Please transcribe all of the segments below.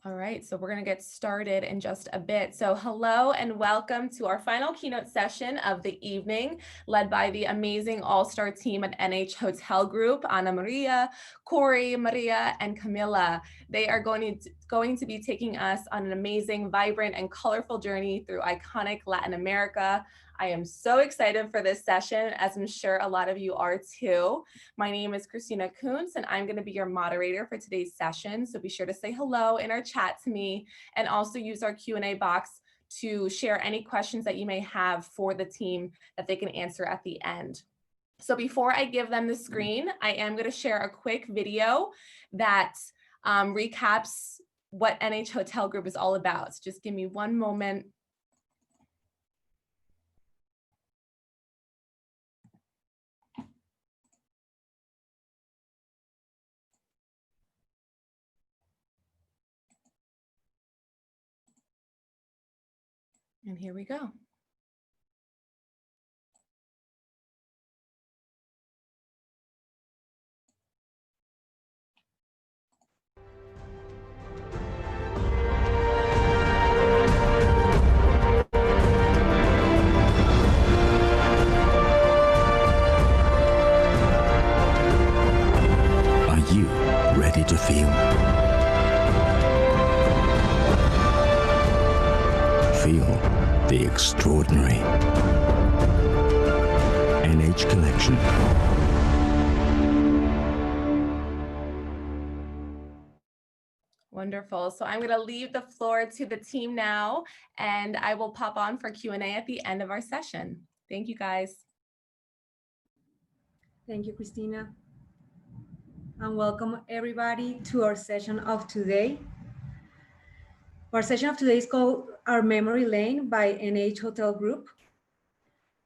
All right, so we're going to get started in just a bit. So hello and welcome to our final keynote session of the evening, led by the amazing all-star team at NH Hotel Group, Ana Maria, Corey, Maria, and Camila. They are going to be taking us on an amazing, vibrant, and colorful journey through iconic Latin America. I am so excited for this session, as I'm sure a lot of you are too. My name is Christina Kuntz, and I'm going to be your moderator for today's session. So be sure to say hello in our chat to me, and also use our Q&A box to share any questions that you may have for the team that they can answer at the end. So before I give them the screen, I am going to share a quick video that recaps what NH Hotel Group is all about. So just give me one moment. And here we go. Are you ready to feel? Feel the extraordinary NH Collection. Wonderful. So I'm going to leave the floor to the team now, and I will pop on for Q&A at the end of our session. Thank you, guys. Thank you, Christina. And welcome everybody to our session of today. Our session of today is called Our Memory Lane by NH Hotel Group.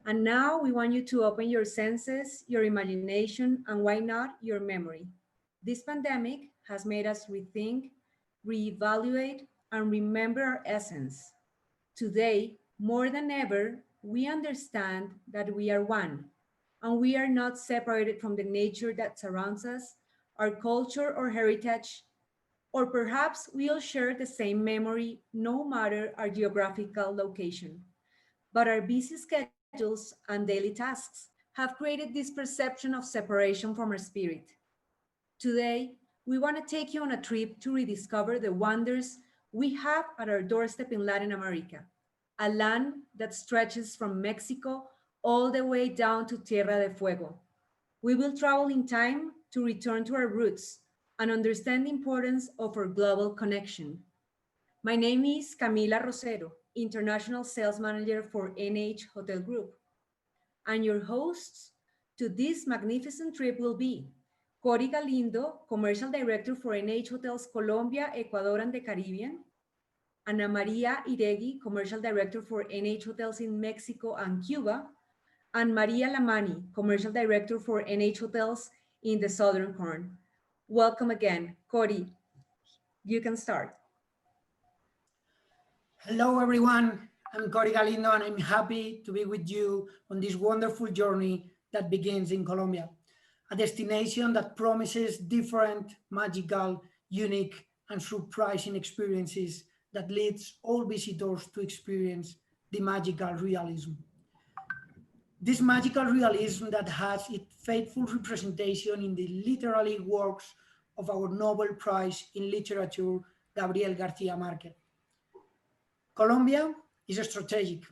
And now we want you to open your senses, your imagination, and why not your memory. This pandemic has made us rethink, reevaluate, and remember our essence. Today, more than ever, we understand that we are one, and we are not separated from the nature that surrounds us, our culture or heritage, or perhaps we all share the same memory, no matter our geographical location. But our busy schedules and daily tasks have created this perception of separation from our spirit. Today, we want to take you on a trip to rediscover the wonders we have at our doorstep in Latin America, a land that stretches from Mexico all the way down to Tierra de Fuego. We will travel in time to return to our roots and understand the importance of our global connection. My name is Camila Rosero, International Sales Manager for NH Hotel Group. And your hosts to this magnificent trip will be Cory Galindo, Commercial Director for NH Hotels Colombia, Ecuador, and the Caribbean; Ana Maria Iregui, Commercial Director for NH Hotels in Mexico and Cuba; and Maria Lamani, Commercial Director for NH Hotels in the Southern Horn. Welcome again. Cory, you can start. Hello, everyone. I'm Cory Galindo, and I'm happy to be with you on this wonderful journey that begins in Colombia, a destination that promises different, magical, unique, and surprising experiences that leads all visitors to experience the magical realism. This magical realism that has its faithful representation in the literary works of our Nobel Prize in Literature, Gabriel García Márquez. Colombia is strategic.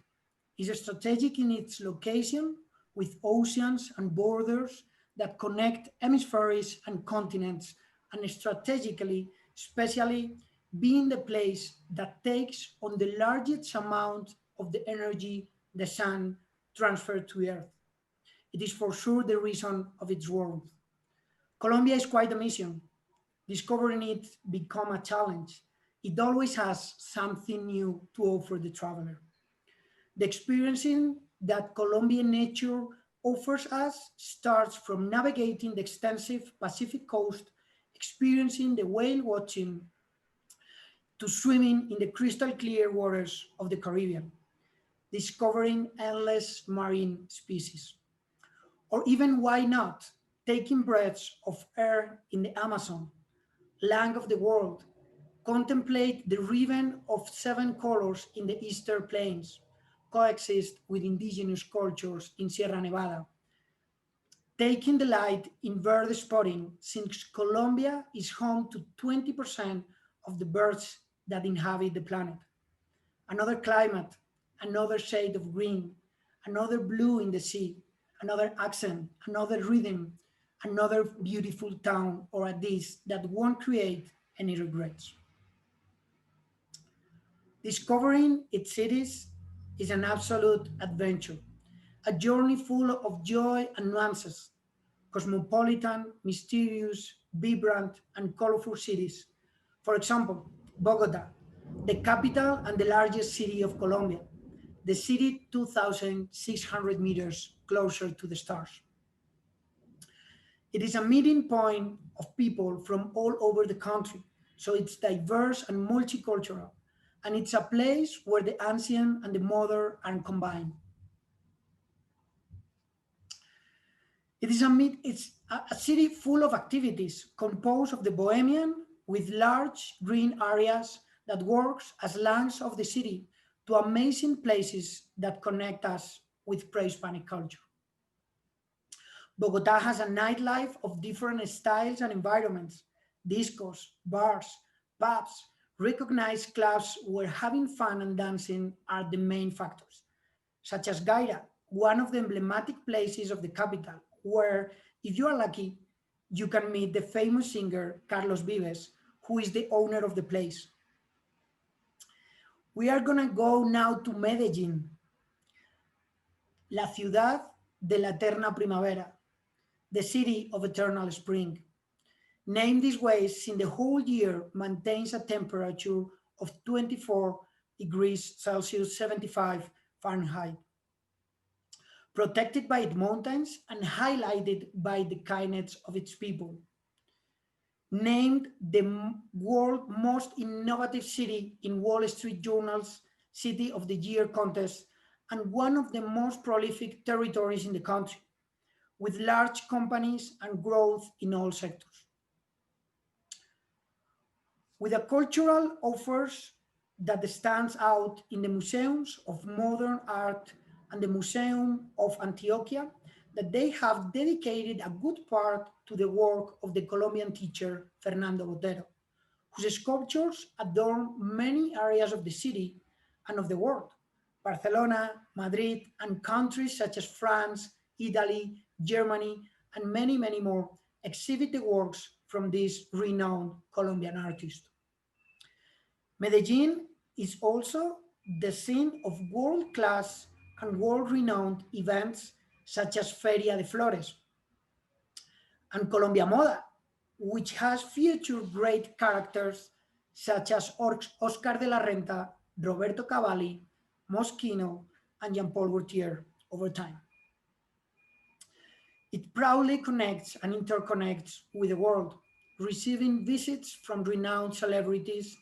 It's strategic in its location with oceans and borders that connect hemispheres and continents, and strategically, especially being the place that takes on the largest amount of the energy the sun transferred to Earth. It is for sure the reason of its warmth. Colombia is quite a mission. Discovering it become a challenge. It always has something new to offer the traveler. The experiencing that Colombian nature offers us starts from navigating the extensive Pacific coast, experiencing the whale watching, to swimming in the crystal clear waters of the Caribbean, discovering endless marine species. Or even, why not, taking breaths of air in the Amazon, lung of the world, contemplate the ribbon of 7 colors in the Eastern Plains, coexist with indigenous cultures in Sierra Nevada, taking delight in bird spotting since Colombia is home to 20% of the birds that inhabit the planet. Another climate, another shade of green, another blue in the sea, another accent, another rhythm, another beautiful town or a dish that won't create any regrets. Discovering its cities is an absolute adventure, a journey full of joy and nuances, cosmopolitan, mysterious, vibrant, and colorful cities. For example, Bogota, the capital and the largest city of Colombia, the city 2,600 meters closer to the stars. It is a meeting point of people from all over the country, so it's diverse and multicultural, and it's a place where the ancient and the modern are combined. It's a city full of activities composed of the bohemian with large green areas that works as lungs of the city to amazing places that connect us with pre-Hispanic culture. Bogota has a nightlife of different styles and environments, discos, bars, pubs, recognized clubs where having fun and dancing are the main factors, such as Gaira, one of the emblematic places of the capital, where, if you are lucky, you can meet the famous singer Carlos Vives, who is the owner of the place. We are gonna go now to Medellin, la ciudad de la eterna primavera, the city of eternal spring. Named this way since the whole year maintains a temperature of 24 degrees Celsius, 75 Fahrenheit, protected by its mountains and highlighted by the kindness of its people. Named the world's most innovative city in Wall Street Journal's City of the Year contest and one of the most prolific territories in the country, with large companies and growth in all sectors. With a cultural offers that stands out in the museums of modern art and the Museum of Antioquia, that they have dedicated a good part to the work of the Colombian teacher Fernando Botero, whose sculptures adorn many areas of the city and of the world, Barcelona, Madrid, and countries such as France, Italy, Germany, and many, many more exhibit the works from this renowned Colombian artist. Medellin is also the scene of world-class and world-renowned events such as Feria de Flores and Colombia Moda, which has featured great characters such as Oscar de la Renta, Roberto Cavalli, Moschino, and Jean-Paul Gaultier over time. It proudly connects and interconnects with the world, receiving visits from renowned celebrities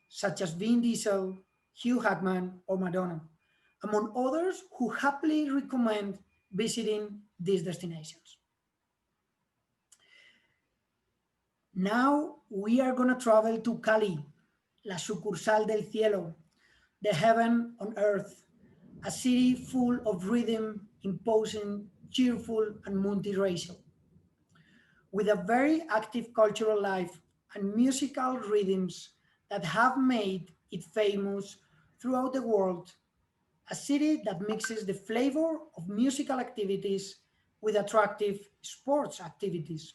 such as Vin Diesel, Hugh Jackman, or Madonna, among others who happily recommend visiting these destinations. Now we are going to travel to Cali, la sucursal del cielo, the heaven on earth, a city full of rhythm, imposing, cheerful, and multiracial, with a very active cultural life and musical rhythms that have made it famous throughout the world, a city that mixes the flavor of musical activities with attractive sports activities,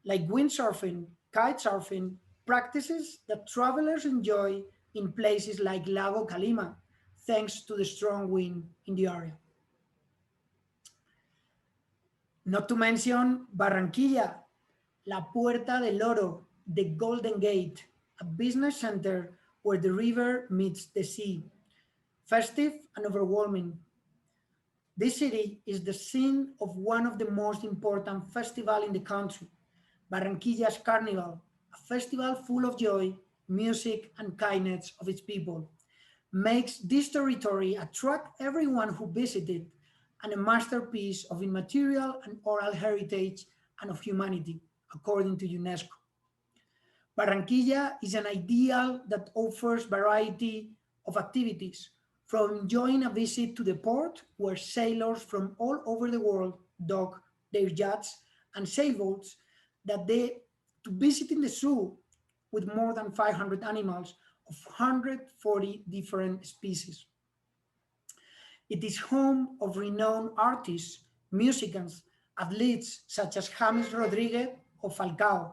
like windsurfing, kite surfing, practices that travelers enjoy in places like Lago Calima, thanks to the strong wind in the area. Not to mention Barranquilla, La Puerta del Oro, the Golden Gate, a business center where the river meets the sea, festive and overwhelming. This city is the scene of one of the most important festivals in the country, Barranquilla's Carnival, a festival full of joy, music, and kindness of its people, makes this territory attract everyone who visits it and a masterpiece of immaterial and oral heritage and of humanity, according to UNESCO. Barranquilla is an ideal that offers variety of activities, from enjoying a visit to the port, where sailors from all over the world dock their yachts and sailboats, to visiting the zoo with more than 500 animals of 140 different species. It is home of renowned artists, musicians, athletes such as James Rodriguez or Falcao,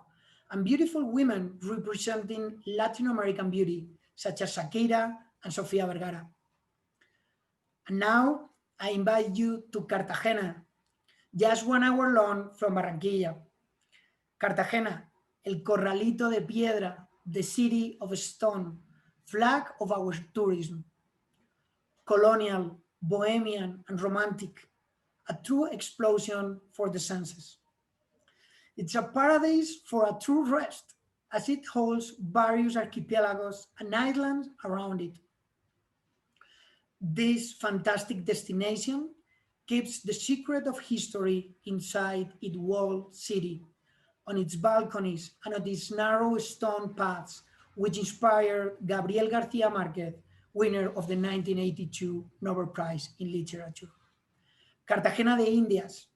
and beautiful women representing Latin American beauty, such as Shakira and Sofia Vergara. And now I invite you to Cartagena, just 1 hour long from Barranquilla. Cartagena, el corralito de piedra, the city of stone, flag of our tourism. Colonial, bohemian, and romantic, a true explosion for the senses. It's a paradise for a true rest, as it holds various archipelagos and islands around it. This fantastic destination keeps the secret of history inside its walled city, on its balconies and on its narrow stone paths, which inspired Gabriel Garcia Marquez, winner of the 1982 Nobel Prize in Literature. Cartagena de Indias,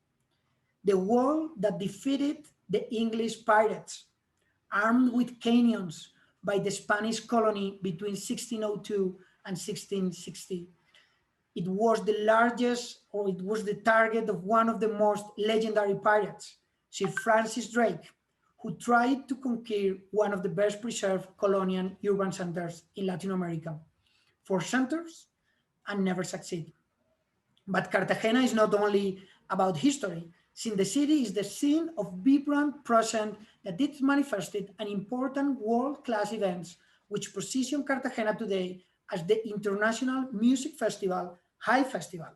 the wall that defeated the English pirates, armed with cannons by the Spanish colony between 1602 and 1660. It was the largest, or it was the target of one of the most legendary pirates, Sir Francis Drake, who tried to conquer one of the best preserved colonial urban centers in Latin America for centuries and never succeed. But Cartagena is not only about history, since the city is the scene of vibrant present that it manifested an important world-class events which position Cartagena today as the International Music Festival, High Festival,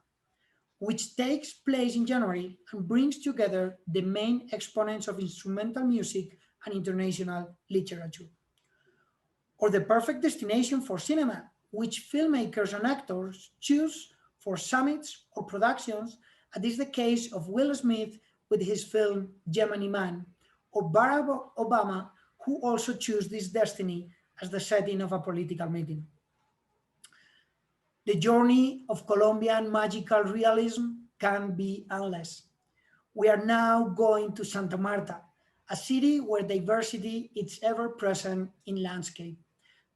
which takes place in January and brings together the main exponents of instrumental music and international literature. Or the perfect destination for cinema, which filmmakers and actors choose for summits or productions, as is the case of Will Smith with his film Gemini Man, or Barack Obama, who also chose this destiny as the setting of a political meeting. The journey of Colombian magical realism can be endless. We are now going to Santa Marta, a city where diversity is ever present in landscape.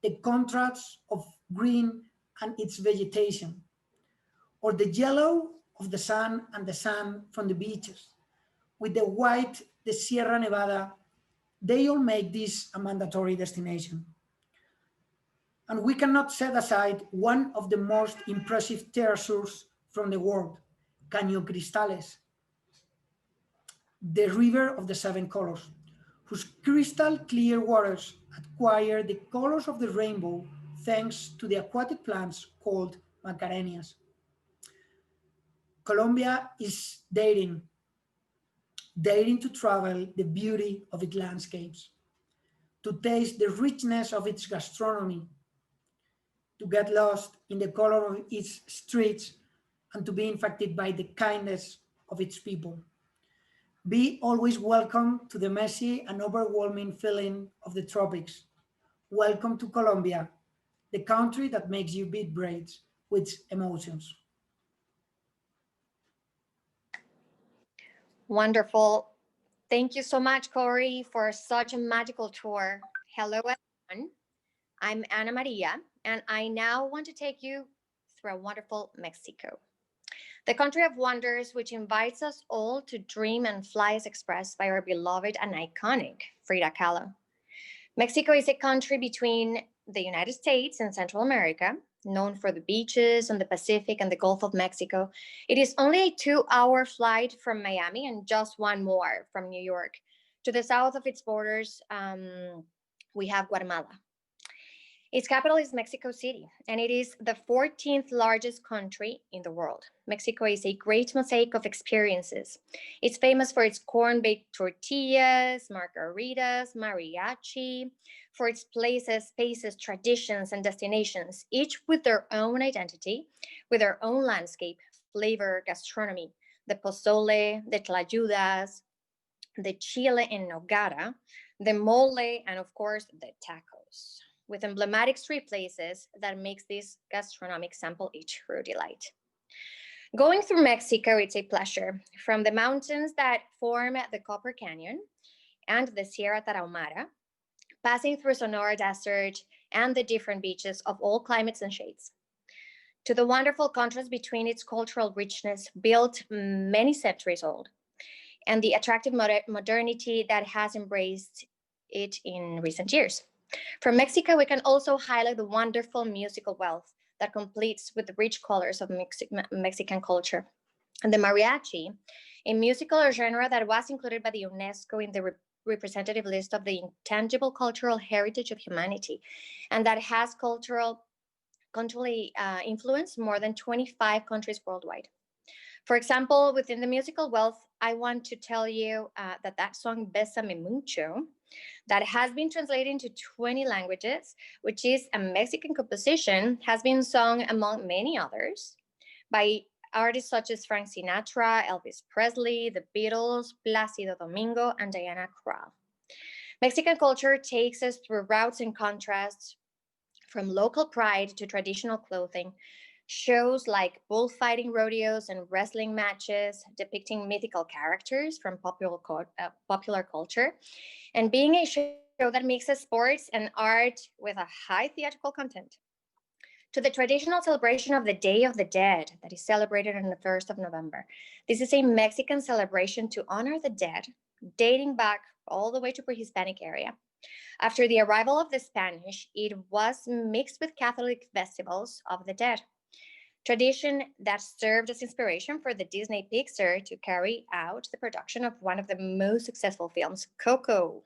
The contrasts of green and its vegetation, or the yellow of the sun and the sand from the beaches, with the white, the Sierra Nevada, they all make this a mandatory destination. And we cannot set aside one of the most impressive terraces from the world, Caño Cristales, the river of the seven colors, whose crystal clear waters acquire the colors of the rainbow thanks to the aquatic plants called macarenias. Colombia is daring to travel the beauty of its landscapes, to taste the richness of its gastronomy, to get lost in the color of its streets, and to be infected by the kindness of its people. Be always welcome to the messy and overwhelming feeling of the tropics. Welcome to Colombia, the country that makes you beat braids with emotions. Wonderful. Thank you so much, Corey, for such a magical tour. Hello, everyone. I'm Ana Maria, and I now want to take you through a wonderful Mexico, the country of wonders, which invites us all to dream and fly as expressed by our beloved and iconic Frida Kahlo. Mexico is a country between the United States and Central America, known for the beaches on the Pacific and the Gulf of Mexico. It is only a 2-hour flight from Miami and just one more from New York. To the south of its borders, we have Guatemala. Its capital is Mexico City, and it is the 14th largest country in the world. Mexico is a great mosaic of experiences. It's famous for its corn-baked tortillas, margaritas, mariachi, for its places, spaces, traditions, and destinations, each with their own identity, with their own landscape, flavor, gastronomy, the pozole, the tlayudas, the chile en nogada, the mole, and of course, the tacos, with emblematic street places that makes this gastronomic sample a true delight. Going through Mexico, it's a pleasure. From the mountains that form the Copper Canyon and the Sierra Tarahumara, passing through Sonora Desert and the different beaches of all climates and shades, to the wonderful contrast between its cultural richness, built many centuries old, and the attractive modernity that has embraced it in recent years. From Mexico, we can also highlight the wonderful musical wealth that completes with the rich colors of Mexican culture. And the mariachi, a musical genre that was included by the UNESCO in the representative list of the intangible cultural heritage of humanity, and that has culturally influenced more than 25 countries worldwide. For example, within the musical wealth, I want to tell you that song Bésame Mucho, that has been translated into 20 languages, which is a Mexican composition, has been sung among many others by artists such as Frank Sinatra, Elvis Presley, the Beatles, Plácido Domingo, and Diana Krall. Mexican culture takes us through routes and contrasts, from local pride to traditional clothing, shows like bullfighting rodeos and wrestling matches depicting mythical characters from popular culture, and being a show that mixes sports and art with a high theatrical content, to the traditional celebration of the Day of the Dead that is celebrated on the 1st of November. This is a Mexican celebration to honor the dead, dating back all the way to pre-Hispanic area. After the arrival of the Spanish, it was mixed with Catholic festivals of the dead, tradition that served as inspiration for the Disney Pixar to carry out the production of one of the most successful films, Coco.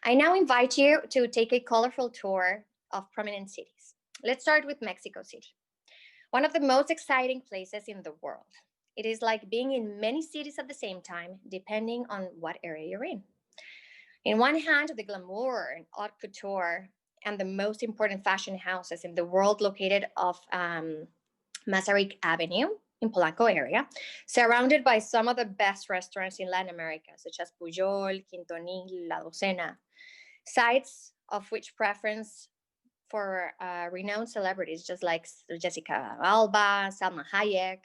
I now invite you to take a colorful tour of prominent cities. Let's start with Mexico City, one of the most exciting places in the world. It is like being in many cities at the same time, depending on what area you're in. In one hand, the glamour and haute couture and the most important fashion houses in the world located off Masaryk Avenue in Polanco area, surrounded by some of the best restaurants in Latin America, such as Pujol, Quintonil, La Docena, sites of which preference for renowned celebrities just like Jessica Alba, Salma Hayek,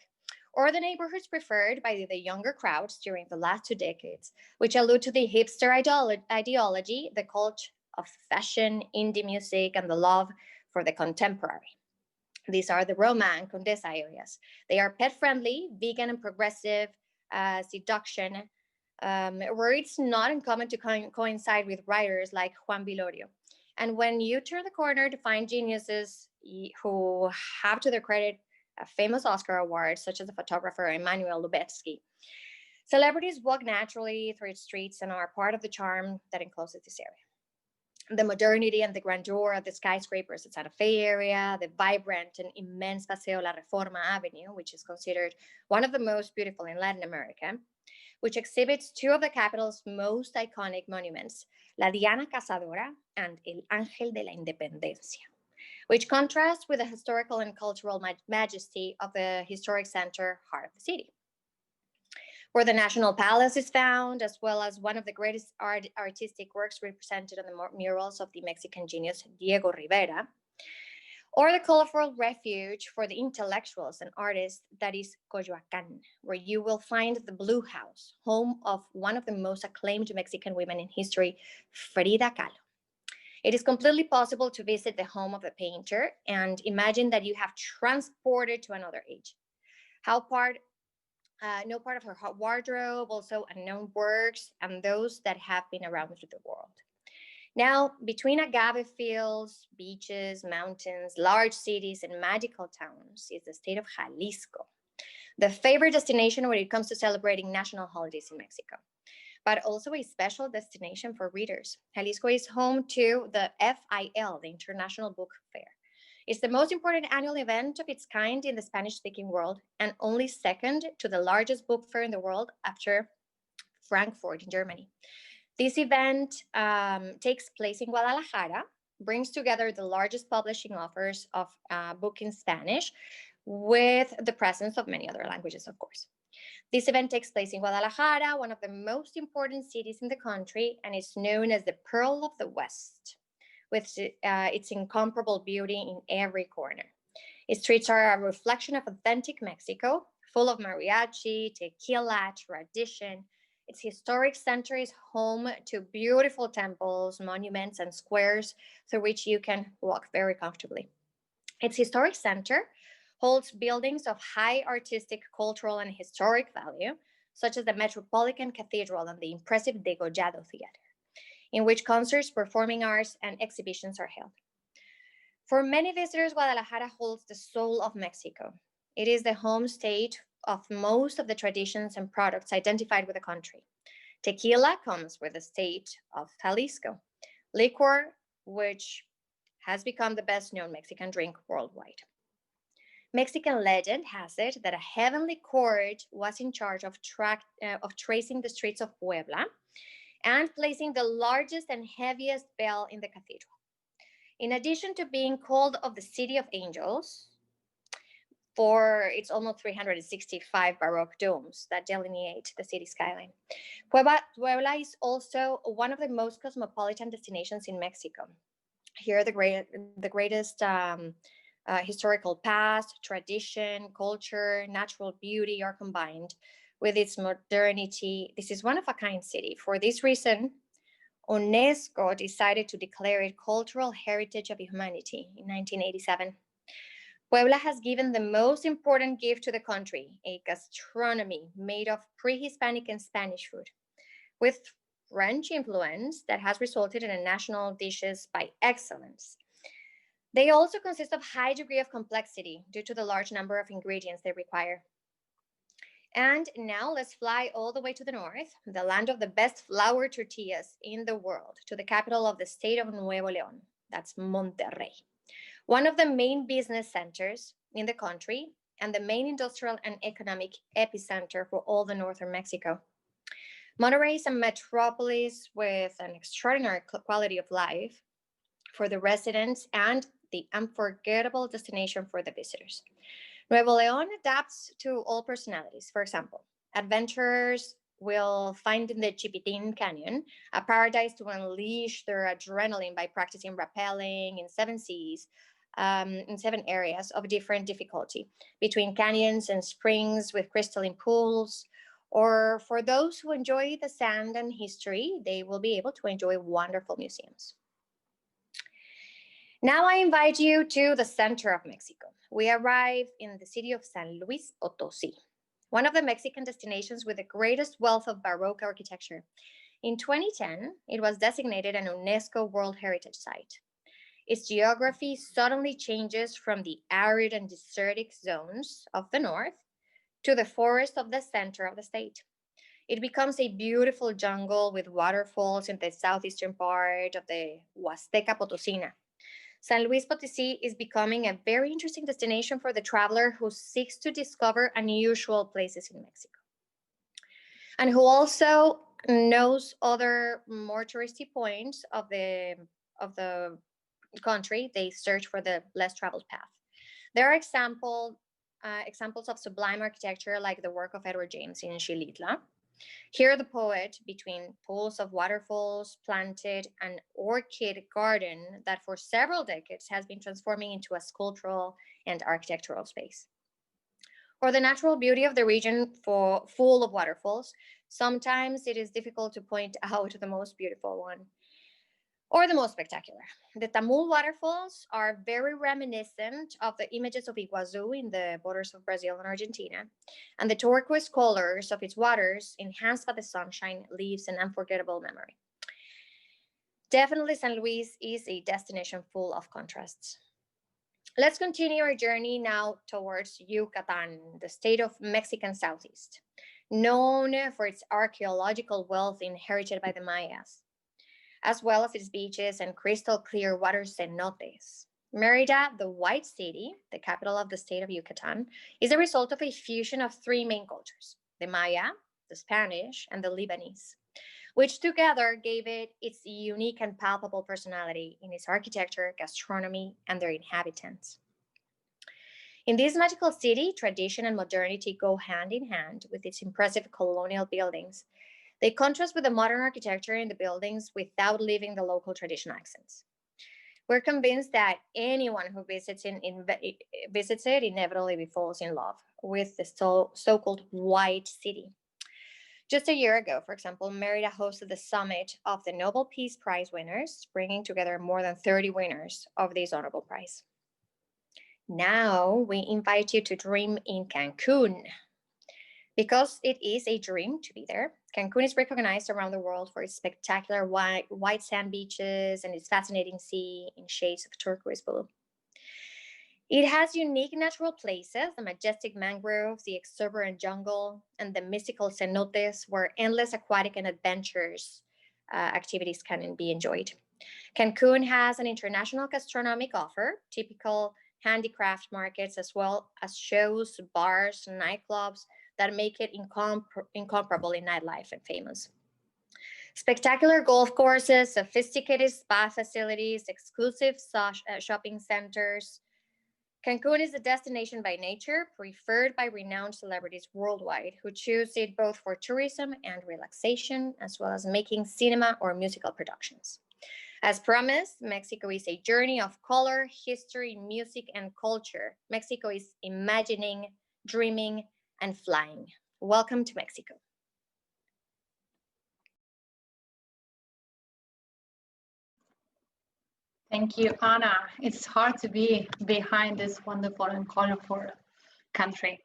or the neighborhoods preferred by the younger crowds during the last 2 decades, which allude to the hipster ideology, the cult of fashion, indie music, and the love for the contemporary. These are the Roma and Condesa areas. They are pet-friendly, vegan, and progressive seduction, where it's not uncommon to coincide with writers like Juan Vilorio. And when you turn the corner to find geniuses who have to their credit famous Oscar awards, such as the photographer Emmanuel Lubezki, celebrities walk naturally through its streets and are part of the charm that encloses this area. The modernity and the grandeur of the skyscrapers at Santa Fe area, the vibrant and immense Paseo La Reforma Avenue, which is considered one of the most beautiful in Latin America, which exhibits two of the capital's most iconic monuments, La Diana Cazadora and El Ángel de la Independencia, which contrasts with the historical and cultural majesty of the historic center heart of the city, where the National Palace is found, as well as one of the greatest artistic works represented on the murals of the Mexican genius Diego Rivera, or the colorful refuge for the intellectuals and artists that is Coyoacán, where you will find the Blue House, home of one of the most acclaimed Mexican women in history, Frida Kahlo. It is completely possible to visit the home of the painter and imagine that you have transported to another age. No part of her wardrobe, also unknown works, and those that have been around through the world. Now, between agave fields, beaches, mountains, large cities, and magical towns is the state of Jalisco, the favorite destination when it comes to celebrating national holidays in Mexico, but also a special destination for readers. Jalisco is home to the FIL, the International Book Fair. It's the most important annual event of its kind in the Spanish-speaking world, and only second to the largest book fair in the world after Frankfurt in Germany. This event takes place in Guadalajara, brings together the largest publishing authors of book in Spanish, with the presence of many other languages, of course. This event takes place in Guadalajara, one of the most important cities in the country, and is known as the Pearl of the West, with its incomparable beauty in every corner. Its streets are a reflection of authentic Mexico, full of mariachi, tequila, tradition. Its historic center is home to beautiful temples, monuments, and squares through which you can walk very comfortably. Its historic center holds buildings of high artistic, cultural, and historic value, such as the Metropolitan Cathedral and the impressive Degollado Theater, in which concerts, performing arts, and exhibitions are held. For many visitors, Guadalajara holds the soul of Mexico. It is the home state of most of the traditions and products identified with the country. Tequila comes with the state of Jalisco, liquor, which has become the best known Mexican drink worldwide. Mexican legend has it that a heavenly court was in charge of tracing the streets of Puebla and placing the largest and heaviest bell in the cathedral. In addition to being called of the City of Angels, for its almost 365 Baroque domes that delineate the city skyline, Puebla is also one of the most cosmopolitan destinations in Mexico. Here, the greatest historical past, tradition, culture, natural beauty are combined with its modernity. This is one of a kind city. For this reason, UNESCO decided to declare it Cultural Heritage of Humanity in 1987. Puebla has given the most important gift to the country, a gastronomy made of pre-Hispanic and Spanish food, with French influence that has resulted in a national dishes by excellence. They also consist of high degree of complexity due to the large number of ingredients they require. And now let's fly all the way to the north, the land of the best flour tortillas in the world, to the capital of the state of Nuevo León. That's Monterrey, one of the main business centers in the country and the main industrial and economic epicenter for all the northern Mexico. Monterrey is a metropolis with an extraordinary quality of life for the residents and the unforgettable destination for the visitors. Nuevo León adapts to all personalities. For example, adventurers will find in the Chipitin Canyon a paradise to unleash their adrenaline by practicing rappelling in 7 in 7 areas of different difficulty, between canyons and springs with crystalline pools. Or for those who enjoy the sand and history, they will be able to enjoy wonderful museums. Now I invite you to the center of Mexico. We arrive in the city of San Luis Potosí, one of the Mexican destinations with the greatest wealth of Baroque architecture. In 2010, it was designated an UNESCO World Heritage Site. Its geography suddenly changes from the arid and desertic zones of the north to the forest of the center of the state. It becomes a beautiful jungle with waterfalls in the southeastern part of the Huasteca Potosina. San Luis Potosí is becoming a very interesting destination for the traveler who seeks to discover unusual places in Mexico, and who also knows other more touristy points of the country. They search for the less traveled path. There are examples of sublime architecture like the work of Edward James in Xilitla. Here, the poet, between pools of waterfalls, planted an orchid garden that for several decades has been transforming into a sculptural and architectural space. Or the natural beauty of the region full of waterfalls. Sometimes it is difficult to point out the most beautiful one or the most spectacular. The Tamul waterfalls are very reminiscent of the images of Iguazu in the borders of Brazil and Argentina, and the turquoise colors of its waters, enhanced by the sunshine, leaves an unforgettable memory. Definitely, San Luis is a destination full of contrasts. Let's continue our journey now towards Yucatan, the state of Mexican Southeast, known for its archaeological wealth inherited by the Mayas, as well as its beaches and crystal clear water cenotes. Merida, the White City, the capital of the state of Yucatan, is a result of a fusion of 3 main cultures, the Maya, the Spanish, and the Lebanese, which together gave it its unique and palpable personality in its architecture, gastronomy, and their inhabitants. In this magical city, tradition and modernity go hand in hand with its impressive colonial buildings. They contrast with the modern architecture in the buildings without leaving the local traditional accents. We're convinced that anyone who visits it inevitably falls in love with the so-called White City. Just a year ago, for example, Merida hosted the summit of the Nobel Peace Prize winners, bringing together more than 30 winners of this honorable prize. Now we invite you to dream in Cancun. Because it is a dream to be there, Cancun is recognized around the world for its spectacular white sand beaches and its fascinating sea in shades of turquoise blue. It has unique natural places, the majestic mangroves, the exuberant jungle, and the mystical cenotes where endless aquatic and adventures activities can be enjoyed. Cancun has an international gastronomic offer, typical handicraft markets, as well as shows, bars, nightclubs that make it incomparable in nightlife and famous. Spectacular golf courses, sophisticated spa facilities, exclusive shopping centers. Cancun is a destination by nature, preferred by renowned celebrities worldwide who choose it both for tourism and relaxation, as well as making cinema or musical productions. As promised, Mexico is a journey of color, history, music, and culture. Mexico is imagining, dreaming, and flying. Welcome to Mexico. Thank you, Anna. It's hard to be behind this wonderful and colorful country.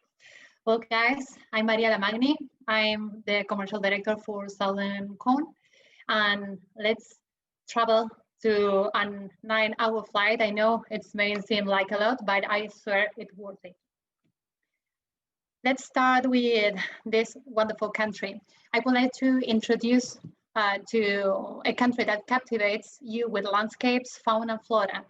Well, guys, I'm Maria Lamagni. I'm the commercial director for Southern Cone, and let's travel to a 9-hour flight. I know it may seem like a lot, but I swear it's worth it. Let's start with this wonderful country. I would like to introduce to a country that captivates you with landscapes, fauna, and flora.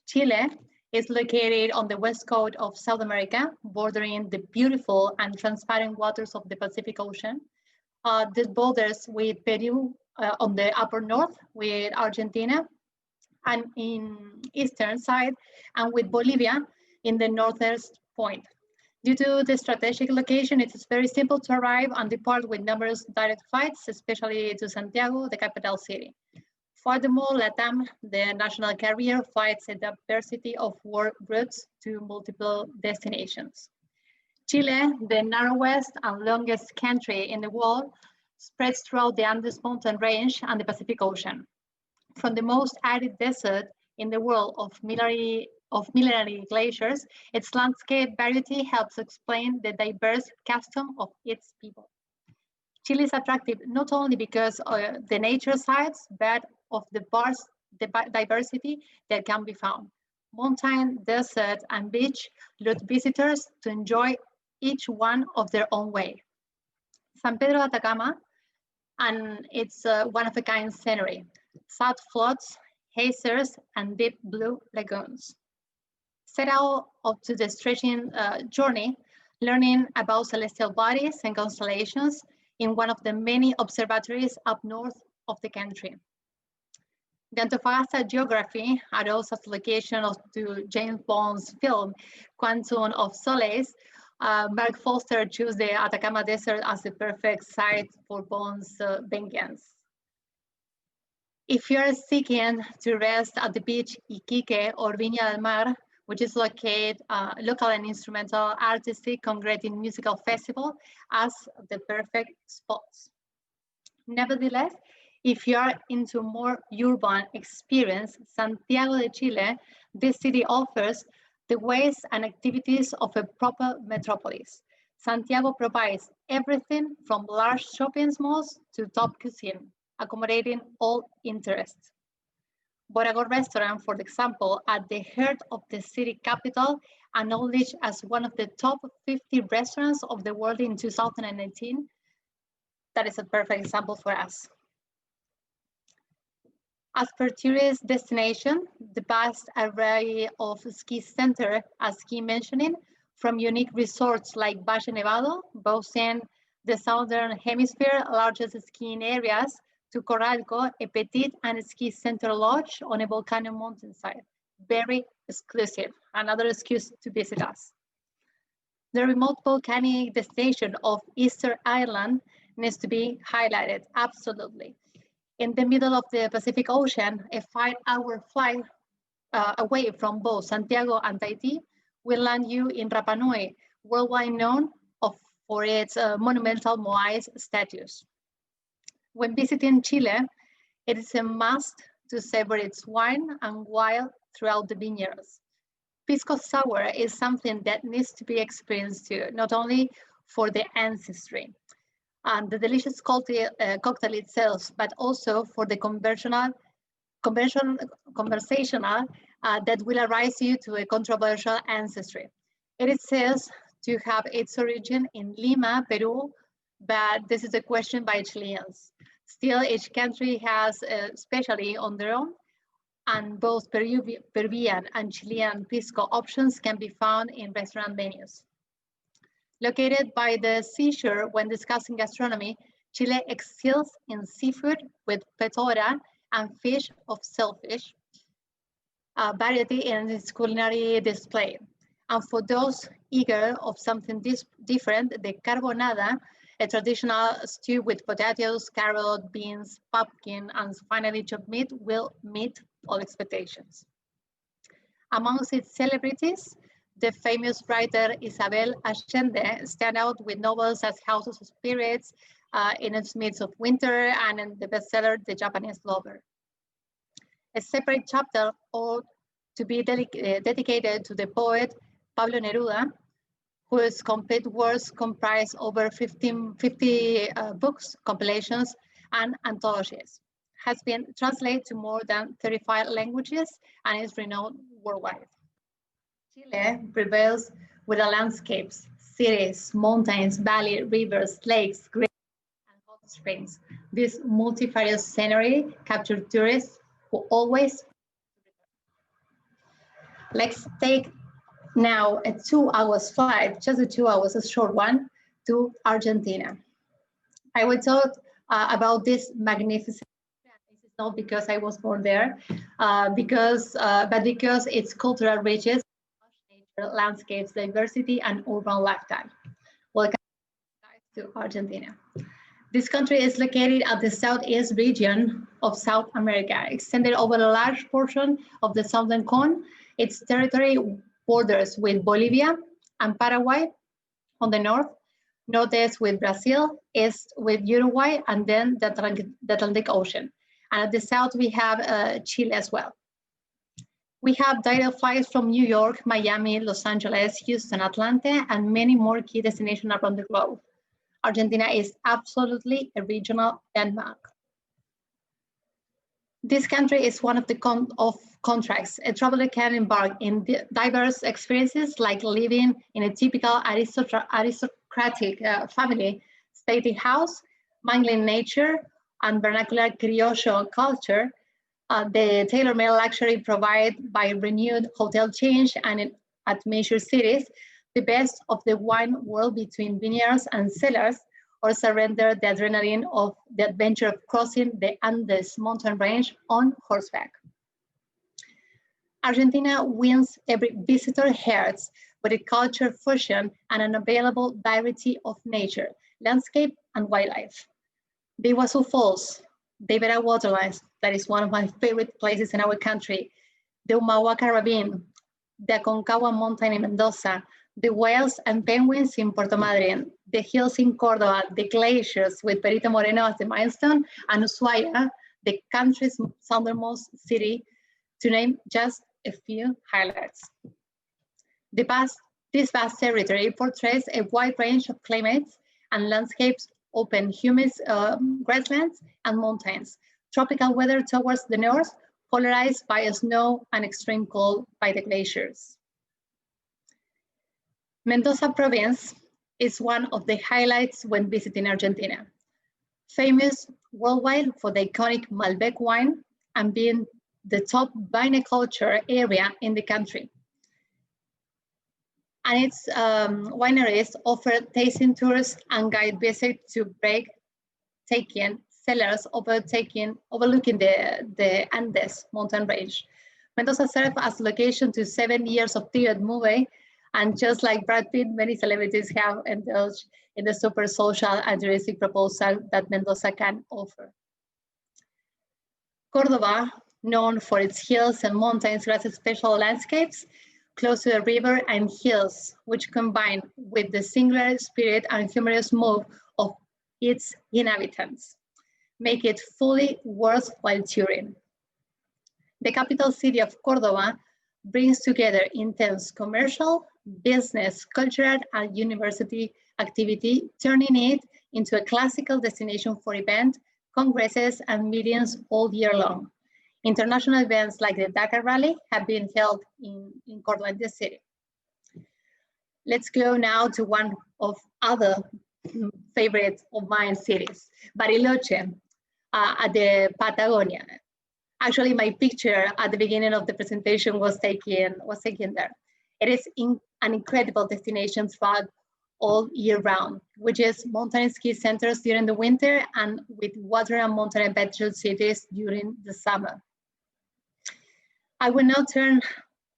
Chile is located on the west coast of South America, bordering the beautiful and transparent waters of the Pacific Ocean. This borders with Peru on the upper north, with Argentina, and in eastern side, and with Bolivia in the northeast point. Due to the strategic location, it is very simple to arrive and depart with numerous direct flights, especially to Santiago, the capital city. Furthermore, LATAM, the national carrier, flights a diversity of routes to multiple destinations. Chile, the narrowest and longest country in the world, spreads throughout the Andes mountain range and the Pacific Ocean. From the most arid desert in the world of millenary glaciers, its landscape variety helps explain the diverse custom of its people. Chile is attractive not only because of the nature sites, but of the diversity that can be found. Mountain, desert, and beach lure visitors to enjoy each one of their own way. San Pedro Atacama, and it's one-of-a-kind scenery, salt floods, geysers, and deep blue lagoons. Set out to the stretching journey, learning about celestial bodies and constellations in one of the many observatories up north of the country. The Antofagasta geography arose as the location of James Bond's film, Quantum of Solace. Mark Foster chose the Atacama Desert as the perfect site for Bond's vengeance. If you're seeking to rest at the beach Iquique or Viña del Mar, which is located local and instrumental artistic congregating musical festival as the perfect spots. Nevertheless, if you are into more urban experience, Santiago de Chile, this city offers the ways and activities of a proper metropolis. Santiago provides everything from large shopping malls to top cuisine, accommodating all interests. Boragó restaurant, for example, at the heart of the city capital, acknowledged as one of the top 50 restaurants of the world in 2019. That is a perfect example for us. As per tourist destination, the vast array of ski center, as ski mentioning, from unique resorts like Valle Nevado, boasting the Southern Hemisphere largest skiing areas, to Corralco, a petite and ski center lodge on a volcano mountainside. Very exclusive, another excuse to visit us. The remote volcanic destination of Easter Island needs to be highlighted, absolutely. In the middle of the Pacific Ocean, a 5-hour flight away from both Santiago and Tahiti will land you in Rapa Nui, worldwide known for its monumental Moais statues. When visiting Chile, it is a must to savor its wine and wild throughout the vineyards. Pisco sour is something that needs to be experienced too, not only for the ancestry and the delicious cocktail itself, but also for the conversational that will arise you to a controversial ancestry. It is said to have its origin in Lima, Peru, but this is a question by Chileans. Still, each country has a specialty on their own, and both Peruvian and Chilean pisco options can be found in restaurant menus. Located by the seashore when discussing gastronomy, Chile excels in seafood with petora and fish of shellfish variety in its culinary display. And for those eager of something different, the carbonada, a traditional stew with potatoes, carrot, beans, pumpkin, and finally chopped meat, will meet all expectations. Amongst its celebrities, the famous writer Isabel Allende stand out with novels as House of Spirits, In its Midst of Winter, and in the bestseller, The Japanese Lover. A separate chapter ought to be dedicated to the poet Pablo Neruda, whose complete works comprise over 50 books, compilations, and anthologies. Has been translated to more than 35 languages and is renowned worldwide. Chile prevails with the landscapes, cities, mountains, valleys, rivers, lakes, and hot springs. This multifarious scenery captures tourists who always. Let's take now a 2-hour flight, just a 2 hours, a short one, to Argentina. I will talk about this magnificent. This is not because I was born there, but because its cultural riches, nature, landscapes, diversity, and urban lifestyle. Welcome to Argentina. This country is located at the southeast region of South America, extended over a large portion of the southern cone. Its territory borders with Bolivia and Paraguay on the north, northeast with Brazil, east with Uruguay, and then the Atlantic Ocean. And at the south, we have Chile as well. We have direct flights from New York, Miami, Los Angeles, Houston, Atlanta, and many more key destinations around the globe. Argentina is absolutely a regional landmark. This country is one of the contracts. A traveler can embark in diverse experiences like living in a typical aristocratic family stately house, mingling nature and vernacular Criollo culture, the tailor-made luxury provided by renewed hotel chains and at major cities, the best of the wine world between vineyards and cellars, or surrender the adrenaline of the adventure of crossing the Andes mountain range on horseback. Argentina wins every visitor hearts with a culture fusion and an available variety of nature, landscape, and wildlife. The Iguazu Falls, the Ibera Waterlines, that is one of my favorite places in our country, the Humahuaca Ravine, the Aconcagua Mountain in Mendoza, the whales and penguins in Puerto Madryn, the hills in Córdoba, the glaciers with Perito Moreno as the milestone, and Ushuaia, the country's southernmost city, to name just a few highlights. This vast territory portrays a wide range of climates and landscapes, open, humid grasslands and mountains, tropical weather towards the north, polarized by snow and extreme cold by the glaciers. Mendoza province is one of the highlights when visiting Argentina. Famous worldwide for the iconic Malbec wine and being the top viniculture area in the country. And its wineries offer tasting tours and guide visits to breathtaking cellars overlooking the Andes mountain range. Mendoza served as location to 7 years of period movie And just like Brad Pitt, many celebrities have indulged in the super social and touristic proposal that Mendoza can offer. Cordoba, known for its hills and mountains, has special landscapes close to the river and hills, which combine with the singular spirit and humorous mood of its inhabitants, make it fully worthwhile touring. The capital city of Cordoba brings together intense commercial, business, cultural, and university activity, turning it into a classical destination for events, congresses, and meetings all year long. International events like the Dakar Rally have been held in Cordoba, in this city. Let's go now to one of other favorite of mine cities, Bariloche, at the Patagonia. Actually, my picture at the beginning of the presentation was taken there. It is an incredible destination throughout all year round, which is mountain ski centers during the winter and with water and mountain adventure cities during the summer. I will now turn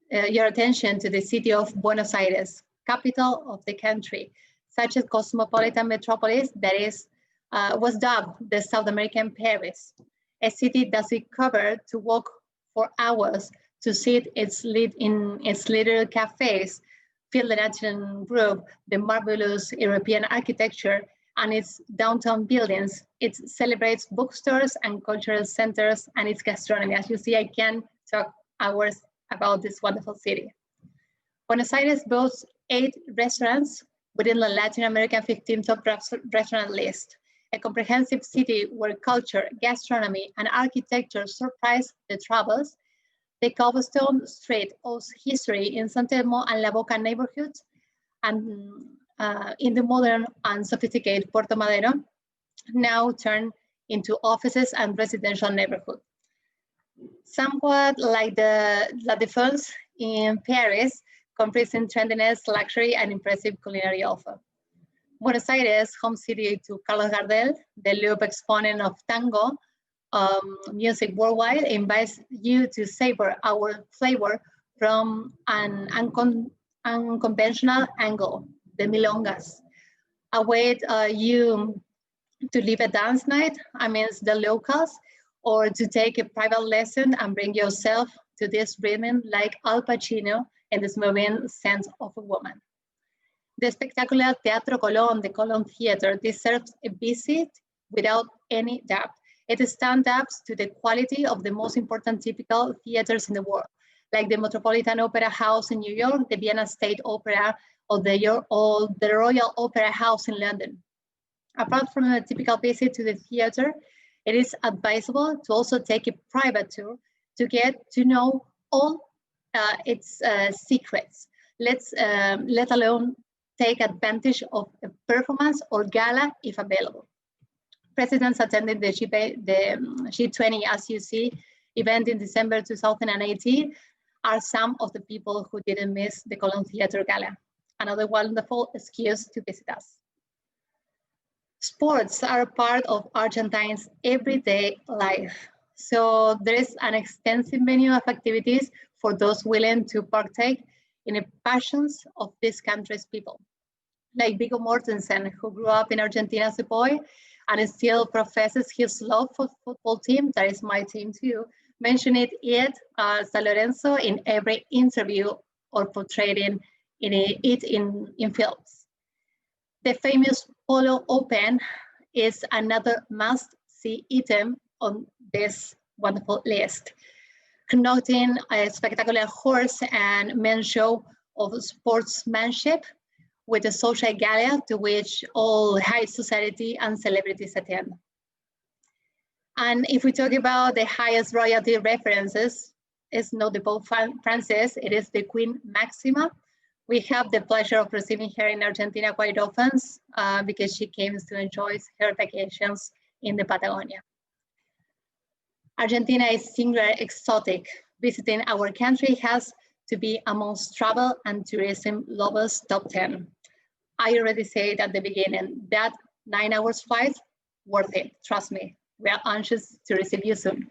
your attention to the city of Buenos Aires, capital of the country, such a cosmopolitan metropolis that was dubbed the South American Paris, a city that we covered to walk for hours to sit in its little cafes, feel the natural groove, the marvelous European architecture, and its downtown buildings. It celebrates bookstores and cultural centers and its gastronomy. As you see, I can talk hours about this wonderful city. Buenos Aires boasts 8 restaurants within the Latin American 15 top restaurant list, a comprehensive city where culture, gastronomy, and architecture surprise the travels. The cobblestone street owes history in San Telmo and La Boca neighborhoods, and in the modern and sophisticated Puerto Madero, now turned into offices and residential neighborhood. Somewhat like the La Défense in Paris, comprising trendiness, luxury, and impressive culinary offer. Buenos Aires, home city to Carlos Gardel, the Loop exponent of tango music worldwide, invites you to savor our flavor from an unconventional angle, the milongas. Await you to live a dance night amidst the locals, or to take a private lesson and bring yourself to this rhythm like Al Pacino in this moving Sense of a Woman. The spectacular Teatro Colón, the Colón Theater, deserves a visit without any doubt. It stands up to the quality of the most important typical theaters in the world, like the Metropolitan Opera House in New York, the Vienna State Opera, or the Royal Opera House in London. Apart from a typical visit to the theater, it is advisable to also take a private tour to get to know all its secrets, let alone take advantage of a performance or gala if available. Presidents attended the G20, as you see, event in December 2018 are some of the people who didn't miss the Colón Theater Gala. Another wonderful excuse to visit us. Sports are part of Argentines' everyday life. So there is an extensive menu of activities for those willing to partake in the passions of this country's people. Like Viggo Mortensen, who grew up in Argentina as a boy and still professes his love for football team, that is my team too, mentioning it San Lorenzo in every interview or portraying it in films. The famous Polo Open is another must-see item on this wonderful list, conducting a spectacular horse and men show of sportsmanship with a social gala to which all high society and celebrities attend. And if we talk about the highest royalty references, it's not the Pope Francis, it is the Queen Maxima. We have the pleasure of receiving her in Argentina quite often because she came to enjoy her vacations in the Patagonia. Argentina is singularly exotic. Visiting our country has to be amongst travel and tourism lovers' top 10. I already said at the beginning that 9 hours flight, worth it, trust me. We are anxious to receive you soon.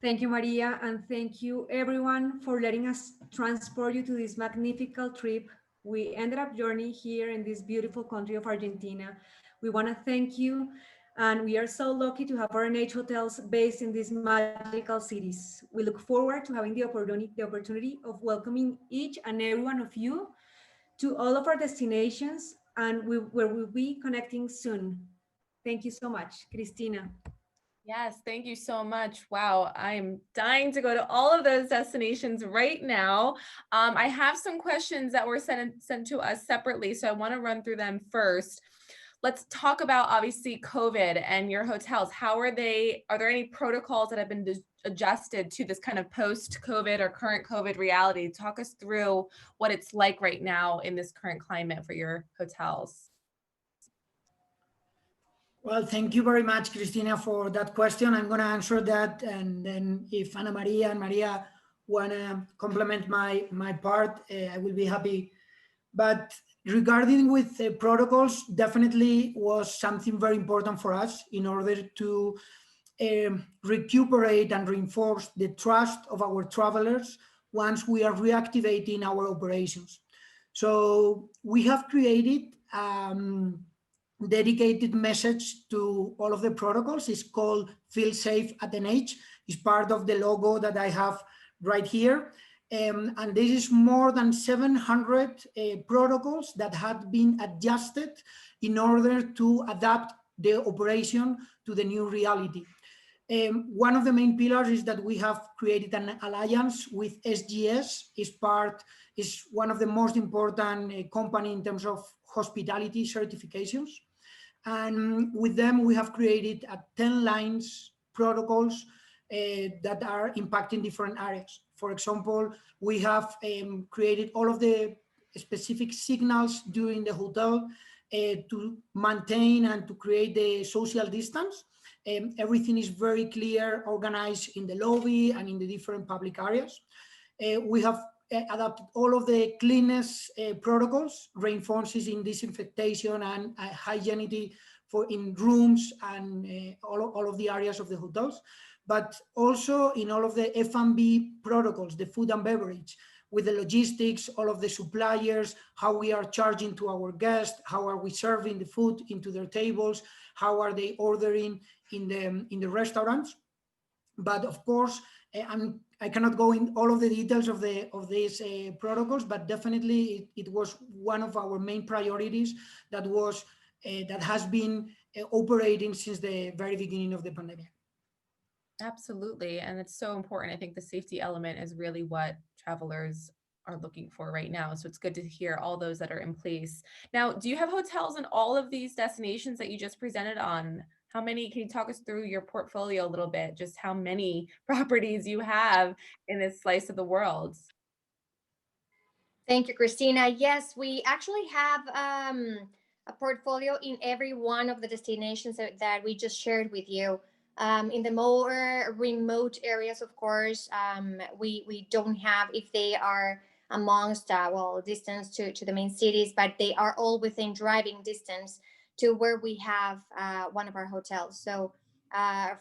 Thank you, Maria, and thank you everyone for letting us transport you to this magnificent trip. We ended up journey here in this beautiful country of Argentina. We want to thank you, and we are so lucky to have our NH hotels based in these magical cities. We look forward to having the opportunity of welcoming each and every one of you to all of our destinations, and where we'll be connecting soon. Thank you so much, Cristina. Yes, thank you so much. Wow, I'm dying to go to all of those destinations right now. I have some questions that were sent to us separately, so I want to run through them first. Let's talk about obviously COVID and your hotels. How are they? Are there any protocols that have been adjusted to this kind of post-COVID or current COVID reality? Talk us through what it's like right now in this current climate for your hotels. Well, thank you very much, Cristina, for that question. I'm going to answer that, and then if Ana Maria and Maria want to complement my part, I will be happy. But regarding with protocols, definitely was something very important for us in order to recuperate and reinforce the trust of our travelers once we are reactivating our operations. So we have created dedicated message to all of the protocols. It's called Feel Safe at NH. It's part of the logo that I have right here. And this is more than 700 protocols that have been adjusted in order to adapt the operation to the new reality. One of the main pillars is that we have created an alliance with SGS. Is one of the most important company in terms of hospitality certifications. And with them, we have created 10 lines protocols that are impacting different areas. For example, we have created all of the specific signals during the hotel to maintain and to create the social distance. Everything is very clear, organized in the lobby and in the different public areas. We have adapted all of the cleanliness protocols, reinforces in disinfectation and hygienity in rooms and all of the areas of the hotels, but also in all of the F&B protocols, the food and beverage, with the logistics, all of the suppliers, how we are charging to our guests, how are we serving the food into their tables, how are they ordering in the restaurants. But of course, I cannot go in all of the details of these protocols, but definitely it was one of our main priorities that has been operating since the very beginning of the pandemic. Absolutely. And it's so important. I think the safety element is really what travelers are looking for right now. So it's good to hear all those that are in place. Now, do you have hotels in all of these destinations that you just presented on? How many, can you talk us through your portfolio a little bit, just how many properties you have in this slice of the world? Thank you, Christina. Yes, we actually have a portfolio in every one of the destinations that we just shared with you. In the more remote areas, of course, we don't have, if they are amongst, distance to the main cities, but they are all within driving distance to where we have one of our hotels. So